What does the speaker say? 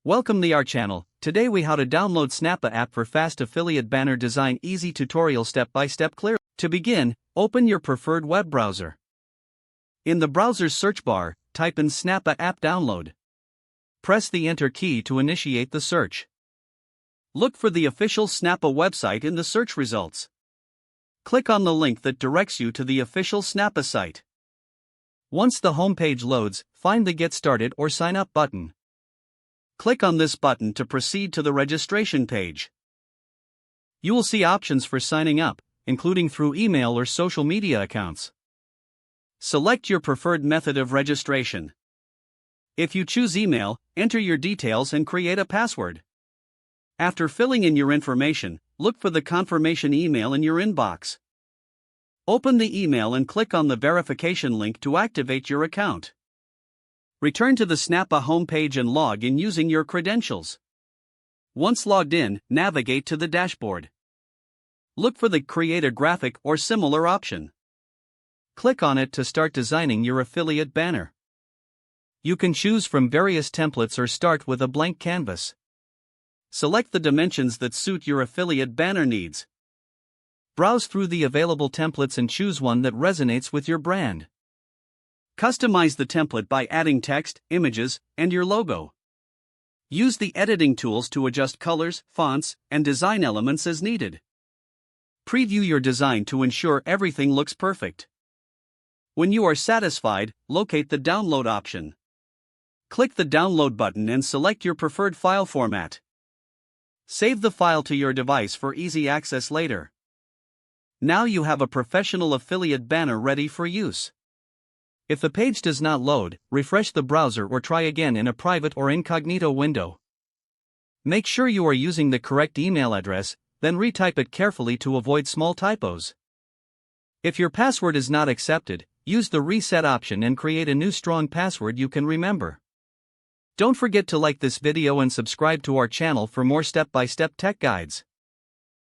Welcome to our channel. Today we how to download Snappa app for fast affiliate banner design, easy tutorial step by step clear. To begin, open your preferred web browser. In the browser's search bar, type in Snappa app download. Press the enter key to initiate the search. Look for the official Snappa website in the search results. Click on the link that directs you to the official Snappa site. Once the homepage loads, find the Get Started or Sign Up button. Click on this button to proceed to the registration page. You will see options for signing up, including through email or social media accounts. Select your preferred method of registration. If you choose email, enter your details and create a password. After filling in your information, look for the confirmation email in your inbox. Open the email and click on the verification link to activate your account. Return to the Snappa homepage and log in using your credentials. Once logged in, navigate to the dashboard. Look for the Create a Graphic or similar option. Click on it to start designing your affiliate banner. You can choose from various templates or start with a blank canvas. Select the dimensions that suit your affiliate banner needs. Browse through the available templates and choose one that resonates with your brand. Customize the template by adding text, images, and your logo. Use the editing tools to adjust colors, fonts, and design elements as needed. Preview your design to ensure everything looks perfect. When you are satisfied, locate the download option. Click the download button and select your preferred file format. Save the file to your device for easy access later. Now you have a professional affiliate banner ready for use. If the page does not load, refresh the browser or try again in a private or incognito window. Make sure you are using the correct email address, then retype it carefully to avoid small typos. If your password is not accepted, use the reset option and create a new strong password you can remember. Don't forget to like this video and subscribe to our channel for more step-by-step tech guides.